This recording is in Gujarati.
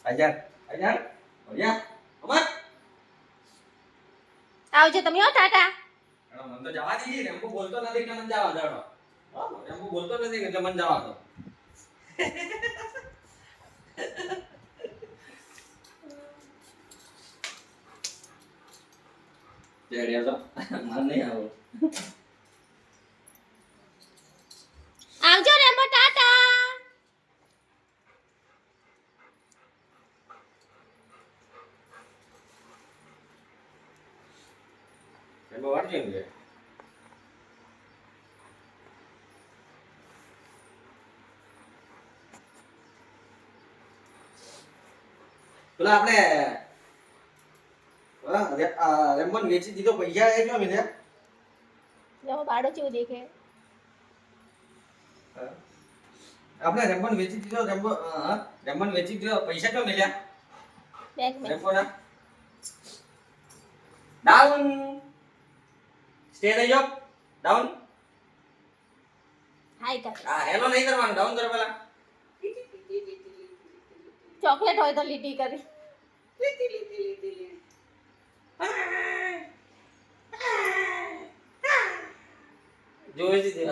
આજા આજા ઓયા અમર આવજો તમે હો ટાટા. મને તો જવા દીધી રેમ્બો બોલતો નથી એટલે મને જવા દેવાનો. હા રેમ્બો બોલતો નથી એટલે મને જવા દો. તેડે તો મને નહીં આવો. આવજો રેમ્બો ટાટા. રેમ્બો વાટજો ને. પેલા આપણે રેમ્બોન વેચી દીધો પૈસા એ ક્યાં મળ્યા? જો બાડો ચેવું દેખે. આપણે રેમ્બોન વેચી દીધો રેમ્બોન વેચી દીધો પૈસા ક્યાં મળ્યા? બેગ મે રેમ્બોના ડાઉન સ્ટે થઈ જાઓ ડાઉન. હાય કર. હેલો નહીં કરવાનું ડાઉન કરો પેલા. ચોકલેટ હોય તો લીટી કરી. જોઈ દીધી